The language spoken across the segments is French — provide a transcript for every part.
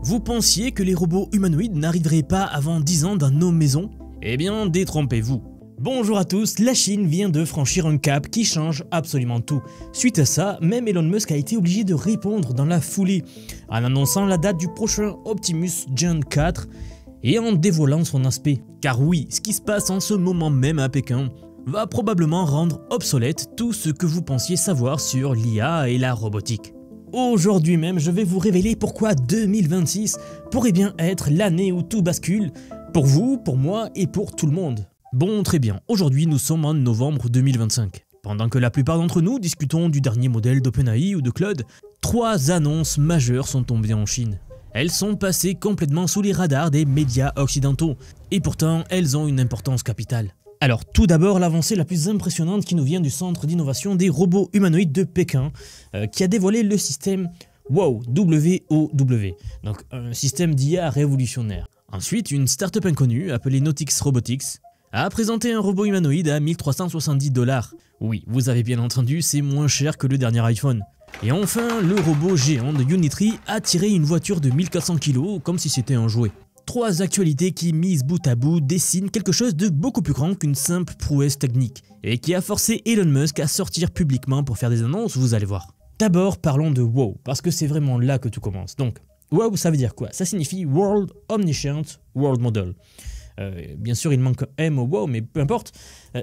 Vous pensiez que les robots humanoïdes n'arriveraient pas avant 10 ans dans nos maisons? Eh bien, détrompez-vous. Bonjour à tous, la Chine vient de franchir un cap qui change absolument tout. Suite à ça, même Elon Musk a été obligé de répondre dans la foulée, en annonçant la date du prochain Optimus Gen 4 et en dévoilant son aspect. Car oui, ce qui se passe en ce moment même à Pékin va probablement rendre obsolète tout ce que vous pensiez savoir sur l'IA et la robotique. Aujourd'hui même, je vais vous révéler pourquoi 2026 pourrait bien être l'année où tout bascule, pour vous, pour moi et pour tout le monde. Bon, très bien, aujourd'hui nous sommes en novembre 2025. Pendant que la plupart d'entre nous discutons du dernier modèle d'OpenAI ou de Claude, 3 annonces majeures sont tombées en Chine. Elles sont passées complètement sous les radars des médias occidentaux, et pourtant elles ont une importance capitale. Alors tout d'abord, l'avancée la plus impressionnante qui nous vient du centre d'innovation des robots humanoïdes de Pékin, qui a dévoilé le système WOW, W-O-W, donc un système d'IA révolutionnaire. Ensuite, une start-up inconnue appelée Nautix Robotics a présenté un robot humanoïde à 1370 $. Oui, vous avez bien entendu, c'est moins cher que le dernier iPhone. Et enfin, le robot géant de Unitree a tiré une voiture de 1400 kg comme si c'était un jouet. 3 actualités qui, mises bout à bout, dessinent quelque chose de beaucoup plus grand qu'une simple prouesse technique, et qui a forcé Elon Musk à sortir publiquement pour faire des annonces, vous allez voir. D'abord, parlons de WOW, parce que c'est vraiment là que tout commence. Donc, WOW, ça veut dire quoi? Ça signifie World Omniscient World Model. Bien sûr, il manque un M au WOW, mais peu importe.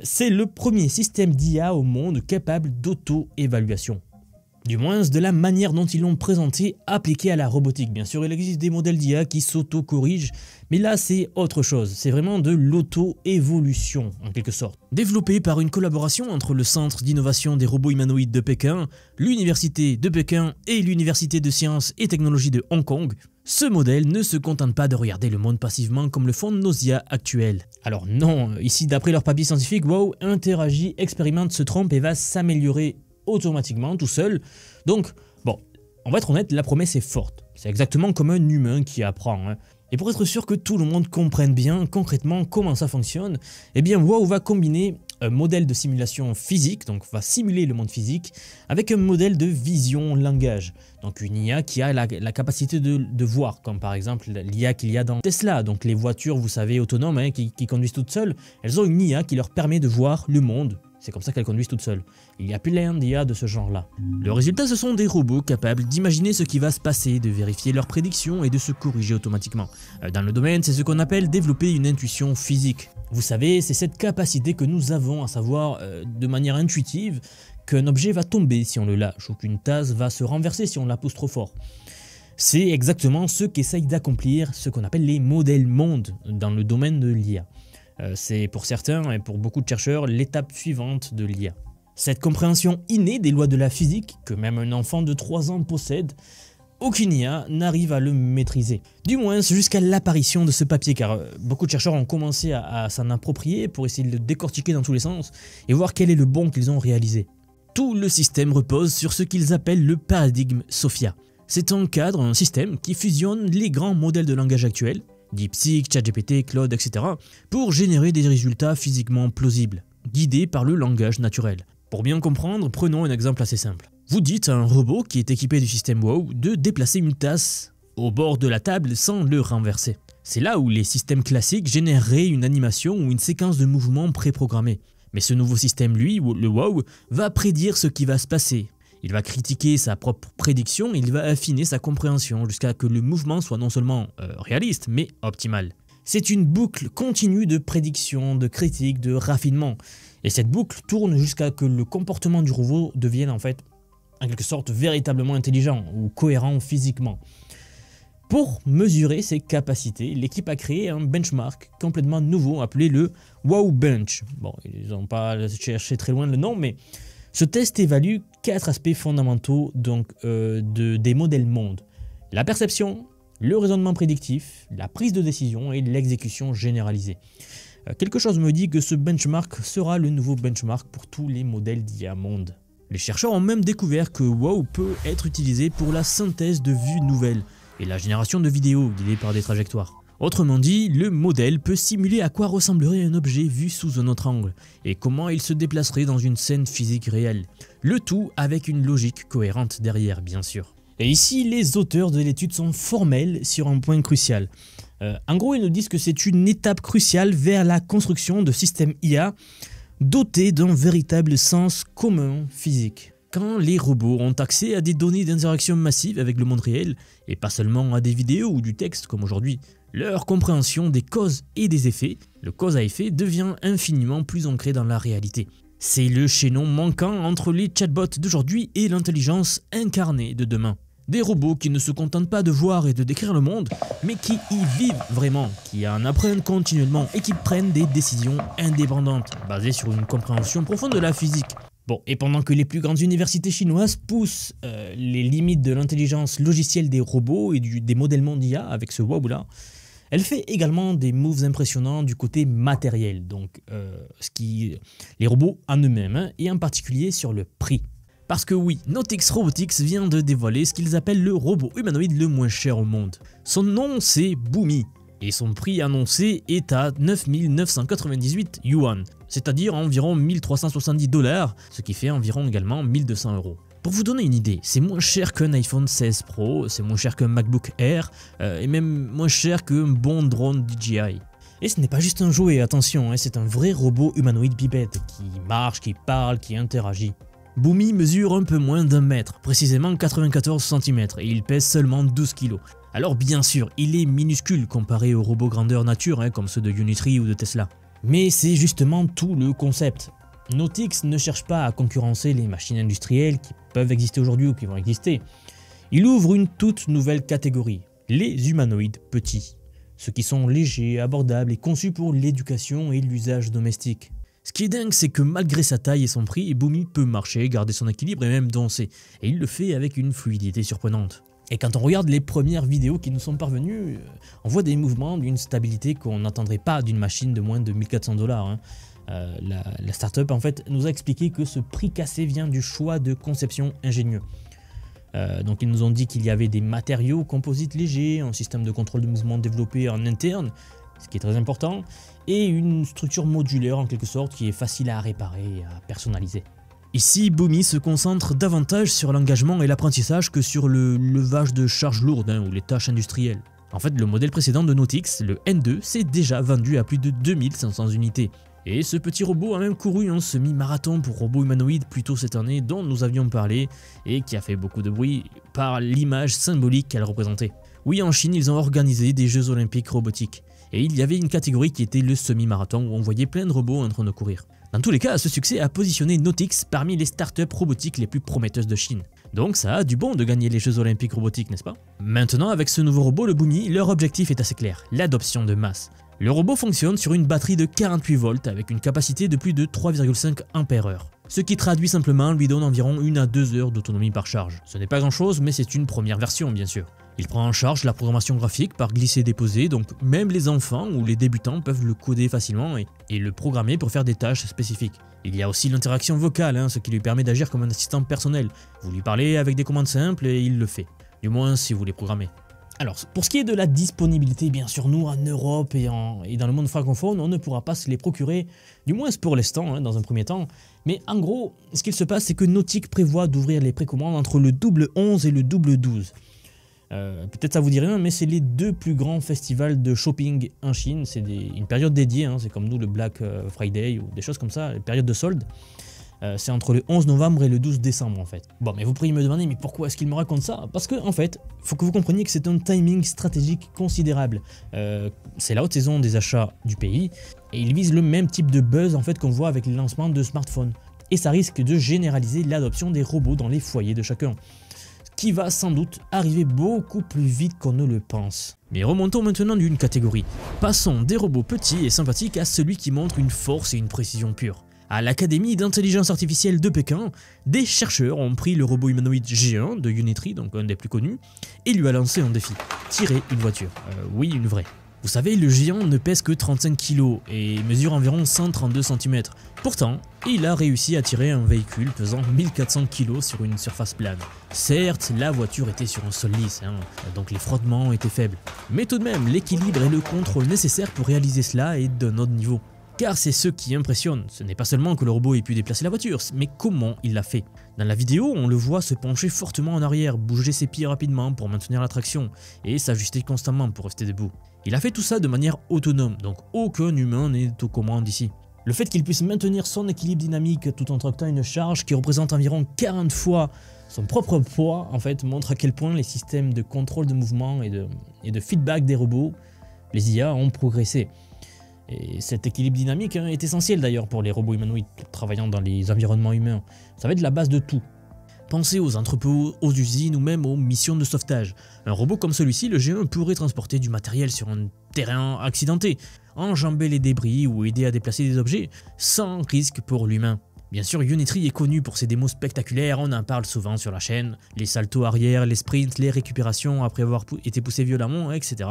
C'est le premier système d'IA au monde capable d'auto-évaluation. Du moins de la manière dont ils l'ont présenté appliqué à la robotique. Bien sûr, il existe des modèles d'IA qui s'auto-corrigent, mais là c'est autre chose, c'est vraiment de l'auto-évolution en quelque sorte. Développé par une collaboration entre le Centre d'innovation des robots humanoïdes de Pékin, l'Université de Pékin et l'Université de sciences et technologies de Hong Kong, ce modèle ne se contente pas de regarder le monde passivement comme le font nos IA actuels. Alors non, ici d'après leur papier scientifique, WOW interagit, expérimente, se trompe et va s'améliorer automatiquement, tout seul. Donc, bon, on va être honnête, la promesse est forte. C'est exactement comme un humain qui apprend. Et pour être sûr que tout le monde comprenne bien concrètement comment ça fonctionne, eh bien WOW va combiner un modèle de simulation physique, donc va simuler le monde physique, avec un modèle de vision langage. Donc une IA qui a la capacité de voir, comme par exemple l'IA qu'il y a dans Tesla. Donc les voitures, vous savez, autonomes, qui conduisent toutes seules, elles ont une IA qui leur permet de voir le monde. C'est comme ça qu'elles conduisent toutes seules. Il y a plein d'IA de ce genre-là. Le résultat, ce sont des robots capables d'imaginer ce qui va se passer, de vérifier leurs prédictions et de se corriger automatiquement. Dans le domaine, c'est ce qu'on appelle développer une intuition physique. Vous savez, c'est cette capacité que nous avons à savoir de manière intuitive qu'un objet va tomber si on le lâche ou qu'une tasse va se renverser si on la pousse trop fort. C'est exactement ce qu'essayent d'accomplir ce qu'on appelle les modèles mondes dans le domaine de l'IA. C'est pour certains et pour beaucoup de chercheurs l'étape suivante de l'IA. Cette compréhension innée des lois de la physique, que même un enfant de 3 ans possède, aucune IA n'arrive à le maîtriser. Du moins jusqu'à l'apparition de ce papier, car beaucoup de chercheurs ont commencé à s'en approprier pour essayer de le décortiquer dans tous les sens et voir quel est le bon qu'ils ont réalisé. Tout le système repose sur ce qu'ils appellent le paradigme SOPHIA. C'est un cadre, un système qui fusionne les grands modèles de langage actuels, DeepSeek, ChatGPT, Claude, etc. pour générer des résultats physiquement plausibles, guidés par le langage naturel. Pour bien comprendre, prenons un exemple assez simple. Vous dites à un robot qui est équipé du système WOW de déplacer une tasse au bord de la table sans le renverser. C'est là où les systèmes classiques généreraient une animation ou une séquence de mouvements préprogrammés. Mais ce nouveau système, lui, le WOW, va prédire ce qui va se passer. Il va critiquer sa propre prédiction et il va affiner sa compréhension jusqu'à que le mouvement soit non seulement réaliste, mais optimal. C'est une boucle continue de prédiction, de critique, de raffinement. Et cette boucle tourne jusqu'à que le comportement du robot devienne en fait, en quelque sorte, véritablement intelligent ou cohérent physiquement. Pour mesurer ses capacités, l'équipe a créé un benchmark complètement nouveau appelé le WOW Bench. Bon, ils n'ont pas cherché très loin le nom, mais ce test évalue 4 aspects fondamentaux donc, des modèles mondes. La perception, le raisonnement prédictif, la prise de décision et l'exécution généralisée. Quelque chose me dit que ce benchmark sera le nouveau benchmark pour tous les modèles d'IA monde. Les chercheurs ont même découvert que WOW peut être utilisé pour la synthèse de vues nouvelles et la génération de vidéos guidées par des trajectoires. Autrement dit, le modèle peut simuler à quoi ressemblerait un objet vu sous un autre angle et comment il se déplacerait dans une scène physique réelle. Le tout avec une logique cohérente derrière, bien sûr. Et ici, les auteurs de l'étude sont formels sur un point crucial. En gros, ils nous disent que c'est une étape cruciale vers la construction de systèmes IA dotés d'un véritable sens commun physique. Quand les robots ont accès à des données d'interaction massive avec le monde réel, et pas seulement à des vidéos ou du texte comme aujourd'hui, leur compréhension des causes et des effets, le cause à effet, devient infiniment plus ancré dans la réalité. C'est le chaînon manquant entre les chatbots d'aujourd'hui et l'intelligence incarnée de demain. Des robots qui ne se contentent pas de voir et de décrire le monde, mais qui y vivent vraiment, qui en apprennent continuellement et qui prennent des décisions indépendantes, basées sur une compréhension profonde de la physique. Bon, et pendant que les plus grandes universités chinoises poussent les limites de l'intelligence logicielle des robots et des modèlements d'IA avec ce WOW là, elle fait également des moves impressionnants du côté matériel, donc les robots en eux-mêmes, et en particulier sur le prix. Parce que oui, Nautix Robotics vient de dévoiler ce qu'ils appellent le robot humanoïde le moins cher au monde. Son nom c'est Boomy, et son prix annoncé est à 9998 yuan, c'est-à-dire environ 1370 $, ce qui fait environ également 1200 €. Pour vous donner une idée, c'est moins cher qu'un iPhone 16 Pro, c'est moins cher qu'un MacBook Air, et même moins cher qu'un bon drone DJI. Et ce n'est pas juste un jouet, attention, c'est un vrai robot humanoïde bipède, qui marche, qui parle, qui interagit. Boomy mesure un peu moins d'1 mètre, précisément 94 cm, et il pèse seulement 12 kg. Alors bien sûr, il est minuscule comparé aux robots grandeur nature, comme ceux de Unitree ou de Tesla. Mais c'est justement tout le concept. Nautix ne cherche pas à concurrencer les machines industrielles qui peuvent exister aujourd'hui ou qui vont exister. Il ouvre une toute nouvelle catégorie, les humanoïdes petits. Ceux qui sont légers, abordables et conçus pour l'éducation et l'usage domestique. Ce qui est dingue, c'est que malgré sa taille et son prix, Boomy peut marcher, garder son équilibre et même danser. Et il le fait avec une fluidité surprenante. Et quand on regarde les premières vidéos qui nous sont parvenues, on voit des mouvements d'une stabilité qu'on n'attendrait pas d'une machine de moins de 1400 $. La startup en fait nous a expliqué que ce prix cassé vient du choix de conception ingénieux. Donc ils nous ont dit qu'il y avait des matériaux composites légers, un système de contrôle de mouvement développé en interne, ce qui est très important, et une structure modulaire en quelque sorte qui est facile à réparer et à personnaliser. Ici, Boomy se concentre davantage sur l'engagement et l'apprentissage que sur le levage de charges lourdes ou les tâches industrielles. En fait, le modèle précédent de Nautix, le N2, s'est déjà vendu à plus de 2500 unités. Et ce petit robot a même couru un semi-marathon pour robots humanoïdes plus tôt cette année dont nous avions parlé et qui a fait beaucoup de bruit par l'image symbolique qu'elle représentait. Oui, en Chine, ils ont organisé des Jeux Olympiques robotiques. Et il y avait une catégorie qui était le semi-marathon où on voyait plein de robots en train de courir. Dans tous les cas, ce succès a positionné Nautix parmi les startups robotiques les plus prometteuses de Chine. Donc ça a du bon de gagner les Jeux Olympiques robotiques, n'est-ce pas? Maintenant, avec ce nouveau robot, le Boomy, leur objectif est assez clair, l'adoption de masse. Le robot fonctionne sur une batterie de 48 volts avec une capacité de plus de 3,5 Ah. Ce qui traduit simplement lui donne environ 1 à 2 heures d'autonomie par charge. Ce n'est pas grand chose, mais c'est une première version bien sûr. Il prend en charge la programmation graphique par glisser-déposer, donc même les enfants ou les débutants peuvent le coder facilement et le programmer pour faire des tâches spécifiques. Il y a aussi l'interaction vocale, ce qui lui permet d'agir comme un assistant personnel. Vous lui parlez avec des commandes simples et il le fait, du moins si vous les programmez. Alors, pour ce qui est de la disponibilité, bien sûr, nous, en Europe et dans le monde francophone, on ne pourra pas se les procurer, du moins pour l'instant, dans un premier temps. Mais en gros, ce qu'il se passe, c'est que Nautix prévoit d'ouvrir les précommandes entre le double 11 et le double 12. Peut-être ça vous dit rien, mais c'est les deux plus grands festivals de shopping en Chine. C'est une période dédiée, c'est comme nous le Black Friday ou des choses comme ça, une période de solde. C'est entre le 11 novembre et le 12 décembre en fait. Bon, mais vous pourriez me demander, mais pourquoi est-ce qu'il me raconte ça? Parce que en fait, faut que vous compreniez que c'est un timing stratégique considérable. C'est la haute saison des achats du pays et il vise le même type de buzz en fait qu'on voit avec le lancement de smartphones. Et ça risque de généraliser l'adoption des robots dans les foyers de chacun, qui va sans doute arriver beaucoup plus vite qu'on ne le pense. Mais remontons maintenant d'une catégorie. Passons des robots petits et sympathiques à celui qui montre une force et une précision pure. À l'Académie d'intelligence artificielle de Pékin, des chercheurs ont pris le robot humanoïde G1 de Unitree, donc un des plus connus, et lui a lancé un défi, tirer une voiture. Oui, une vraie. Vous savez, le géant ne pèse que 35 kg et mesure environ 132 cm. Pourtant, il a réussi à tirer un véhicule pesant 1400 kg sur une surface plane. Certes, la voiture était sur un sol lisse, donc les frottements étaient faibles. Mais tout de même, l'équilibre et le contrôle nécessaires pour réaliser cela est d'un autre niveau. Car c'est ce qui impressionne, ce n'est pas seulement que le robot ait pu déplacer la voiture, mais comment il l'a fait. Dans la vidéo, on le voit se pencher fortement en arrière, bouger ses pieds rapidement pour maintenir la traction, et s'ajuster constamment pour rester debout. Il a fait tout ça de manière autonome, donc aucun humain n'est aux commandes ici. Le fait qu'il puisse maintenir son équilibre dynamique tout en tractant une charge qui représente environ 40 fois son propre poids, en fait, montre à quel point les systèmes de contrôle de mouvement et de feedback des robots, les IA, ont progressé. Et cet équilibre dynamique est essentiel d'ailleurs pour les robots humanoïdes travaillant dans les environnements humains. Ça va être la base de tout. Pensez aux entrepôts, aux usines ou même aux missions de sauvetage. Un robot comme celui-ci, le G1, pourrait transporter du matériel sur un terrain accidenté, enjamber les débris ou aider à déplacer des objets sans risque pour l'humain. Bien sûr, Unitree est connu pour ses démos spectaculaires, on en parle souvent sur la chaîne, les saltos arrière, les sprints, les récupérations après avoir été poussé violemment, etc.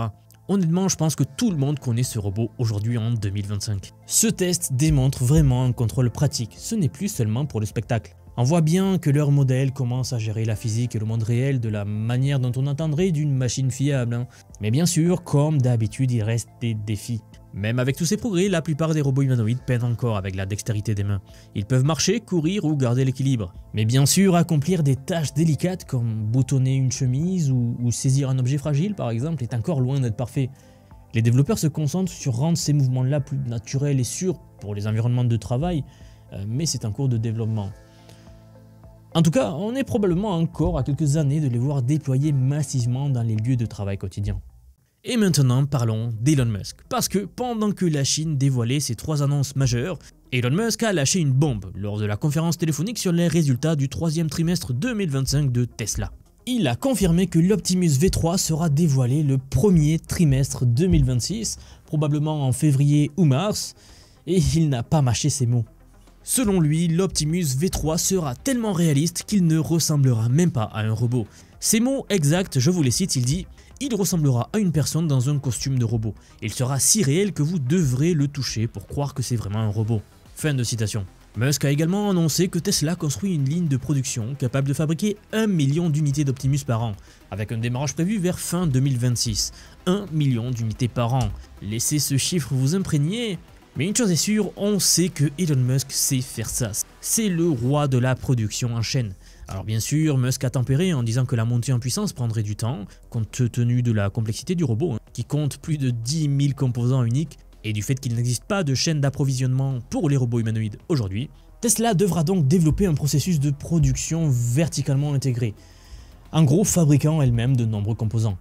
Honnêtement, je pense que tout le monde connaît ce robot aujourd'hui en 2025. Ce test démontre vraiment un contrôle pratique, ce n'est plus seulement pour le spectacle. On voit bien que leur modèle commence à gérer la physique et le monde réel de la manière dont on attendrait d'une machine fiable. Mais bien sûr, comme d'habitude, il reste des défis. Même avec tous ces progrès, la plupart des robots humanoïdes peinent encore avec la dextérité des mains. Ils peuvent marcher, courir ou garder l'équilibre. Mais bien sûr, accomplir des tâches délicates comme boutonner une chemise ou saisir un objet fragile par exemple est encore loin d'être parfait. Les développeurs se concentrent sur rendre ces mouvements-là plus naturels et sûrs pour les environnements de travail, mais c'est en cours de développement. En tout cas, on est probablement encore à quelques années de les voir déployer massivement dans les lieux de travail quotidiens. Et maintenant, parlons d'Elon Musk. Parce que pendant que la Chine dévoilait ses 3 annonces majeures, Elon Musk a lâché une bombe lors de la conférence téléphonique sur les résultats du 3e trimestre 2025 de Tesla. Il a confirmé que l'Optimus V3 sera dévoilé le 1er trimestre 2026, probablement en février ou mars, et il n'a pas mâché ses mots. Selon lui, l'Optimus V3 sera tellement réaliste qu'il ne ressemblera même pas à un robot. Ces mots exacts, je vous les cite, il dit « Il ressemblera à une personne dans un costume de robot. Il sera si réel que vous devrez le toucher pour croire que c'est vraiment un robot. » Fin de citation. Musk a également annoncé que Tesla construit une ligne de production capable de fabriquer 1 million d'unités d'Optimus par an, avec un démarrage prévu vers fin 2026. 1 million d'unités par an. Laissez ce chiffre vous imprégner. Mais une chose est sûre, on sait que Elon Musk sait faire ça. C'est le roi de la production en chaîne. Alors bien sûr, Musk a tempéré en disant que la montée en puissance prendrait du temps, compte tenu de la complexité du robot, qui compte plus de 10 000 composants uniques, et du fait qu'il n'existe pas de chaîne d'approvisionnement pour les robots humanoïdes aujourd'hui. Tesla devra donc développer un processus de production verticalement intégré, en gros fabriquant elle-même de nombreux composants.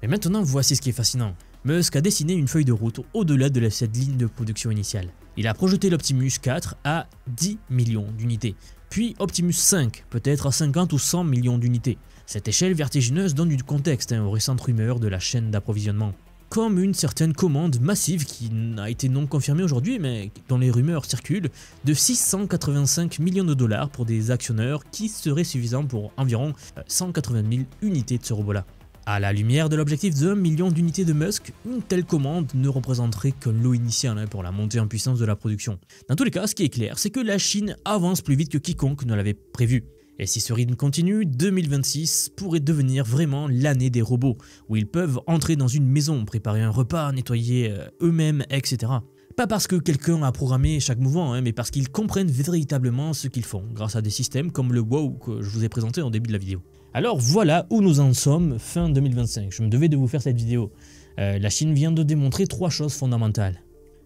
Mais maintenant, voici ce qui est fascinant. Musk a dessiné une feuille de route au-delà de cette ligne de production initiale. Il a projeté l'Optimus 4 à 10 millions d'unités, puis Optimus 5 peut-être à 50 ou 100 millions d'unités. Cette échelle vertigineuse donne du contexte aux récentes rumeurs de la chaîne d'approvisionnement. Comme une certaine commande massive qui n'a été non confirmée aujourd'hui, mais dont les rumeurs circulent, de 685 millions de dollars pour des actionneurs qui seraient suffisants pour environ 180 000 unités de ce robot-là. À la lumière de l'objectif de 1 million d'unités de Musk, une telle commande ne représenterait qu'un lot initial pour la montée en puissance de la production. Dans tous les cas, ce qui est clair, c'est que la Chine avance plus vite que quiconque ne l'avait prévu. Et si ce rythme continue, 2026 pourrait devenir vraiment l'année des robots, où ils peuvent entrer dans une maison, préparer un repas, nettoyer eux-mêmes, etc. Pas parce que quelqu'un a programmé chaque mouvement, mais parce qu'ils comprennent véritablement ce qu'ils font, grâce à des systèmes comme le WOW que je vous ai présenté au début de la vidéo. Alors voilà où nous en sommes fin 2025, je me devais de vous faire cette vidéo. La Chine vient de démontrer 3 choses fondamentales.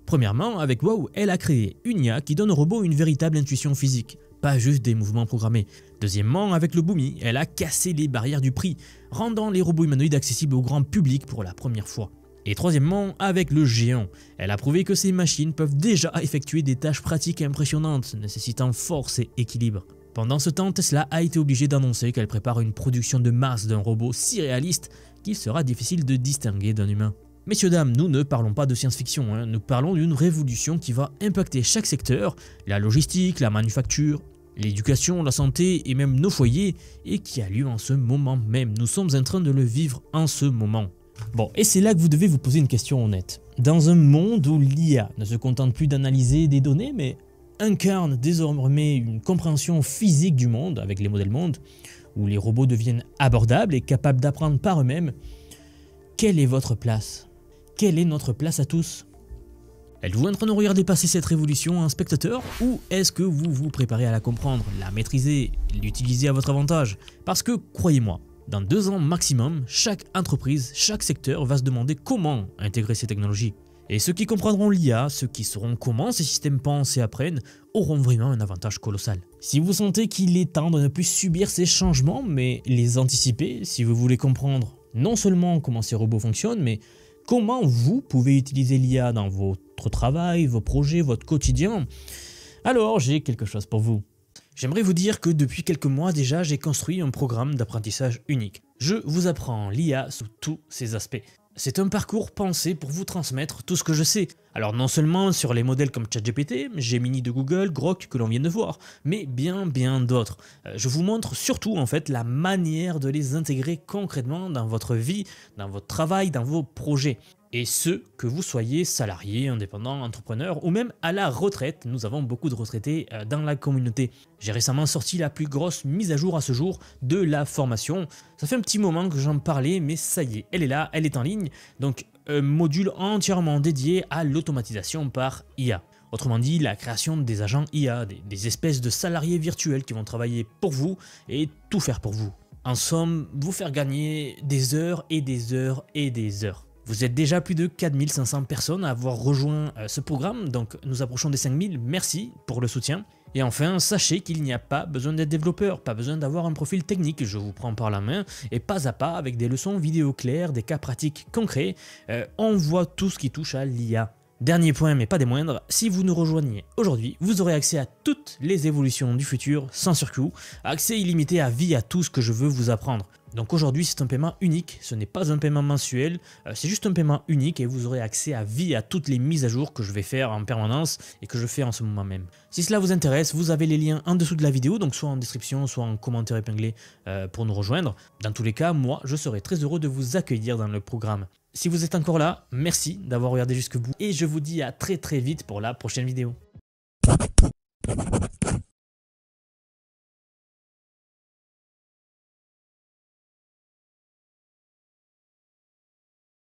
Premièrement, avec WOW, elle a créé une IA qui donne au robot une véritable intuition physique, pas juste des mouvements programmés. Deuxièmement, avec le Boomy, elle a cassé les barrières du prix, rendant les robots humanoïdes accessibles au grand public pour la première fois. Et troisièmement, avec le G1, elle a prouvé que ces machines peuvent déjà effectuer des tâches pratiques impressionnantes, nécessitant force et équilibre. Pendant ce temps, Tesla a été obligée d'annoncer qu'elle prépare une production de masse d'un robot si réaliste qu'il sera difficile de distinguer d'un humain. Messieurs dames, nous ne parlons pas de science-fiction, nous parlons d'une révolution qui va impacter chaque secteur, la logistique, la manufacture, l'éducation, la santé et même nos foyers, et qui a lieu en ce moment même. Nous sommes en train de le vivre en ce moment. Bon, et c'est là que vous devez vous poser une question honnête. Dans un monde où l'IA ne se contente plus d'analyser des données, mais incarne désormais une compréhension physique du monde avec les modèles mondes, où les robots deviennent abordables et capables d'apprendre par eux-mêmes, quelle est votre place? Quelle est notre place à tous? Êtes-vous en train de regarder passer cette révolution en spectateur ou est-ce que vous vous préparez à la comprendre, la maîtriser, l'utiliser à votre avantage? Parce que croyez-moi, dans 2 ans maximum, chaque entreprise, chaque secteur va se demander comment intégrer ces technologies. Et ceux qui comprendront l'IA, ceux qui sauront comment ces systèmes pensent et apprennent, auront vraiment un avantage colossal. Si vous sentez qu'il est temps de ne plus subir ces changements, mais les anticiper, si vous voulez comprendre non seulement comment ces robots fonctionnent, mais comment vous pouvez utiliser l'IA dans votre travail, vos projets, votre quotidien, alors j'ai quelque chose pour vous. J'aimerais vous dire que depuis quelques mois déjà, j'ai construit un programme d'apprentissage unique. Je vous apprends l'IA sous tous ses aspects. C'est un parcours pensé pour vous transmettre tout ce que je sais. Alors non seulement sur les modèles comme ChatGPT, Gemini de Google, Grok que l'on vient de voir, mais bien d'autres. Je vous montre surtout en fait la manière de les intégrer concrètement dans votre vie, dans votre travail, dans vos projets. Et ce, que vous soyez salarié, indépendant, entrepreneur ou même à la retraite, nous avons beaucoup de retraités dans la communauté. J'ai récemment sorti la plus grosse mise à jour à ce jour de la formation. Ça fait un petit moment que j'en parlais, mais ça y est, elle est là, elle est en ligne. Donc un module entièrement dédié à l'automatisation par IA. Autrement dit, la création des agents IA, des espèces de salariés virtuels qui vont travailler pour vous et tout faire pour vous. En somme, vous faire gagner des heures et des heures et des heures. Vous êtes déjà plus de 4500 personnes à avoir rejoint ce programme, donc nous approchons des 5000, merci pour le soutien. Et enfin, sachez qu'il n'y a pas besoin d'être développeur, pas besoin d'avoir un profil technique, je vous prends par la main, et pas à pas, avec des leçons vidéo claires, des cas pratiques concrets, on voit tout ce qui touche à l'IA. Dernier point, mais pas des moindres, si vous nous rejoignez aujourd'hui, vous aurez accès à toutes les évolutions du futur sans surcoût, accès illimité à vie à tout ce que je veux vous apprendre. Donc aujourd'hui c'est un paiement unique, ce n'est pas un paiement mensuel, c'est juste un paiement unique et vous aurez accès à vie à toutes les mises à jour que je vais faire en permanence et que je fais en ce moment même. Si cela vous intéresse, vous avez les liens en dessous de la vidéo, donc soit en description, soit en commentaire épinglé pour nous rejoindre. Dans tous les cas, moi je serai très heureux de vous accueillir dans le programme. Si vous êtes encore là, merci d'avoir regardé jusqu'au bout et je vous dis à très vite pour la prochaine vidéo.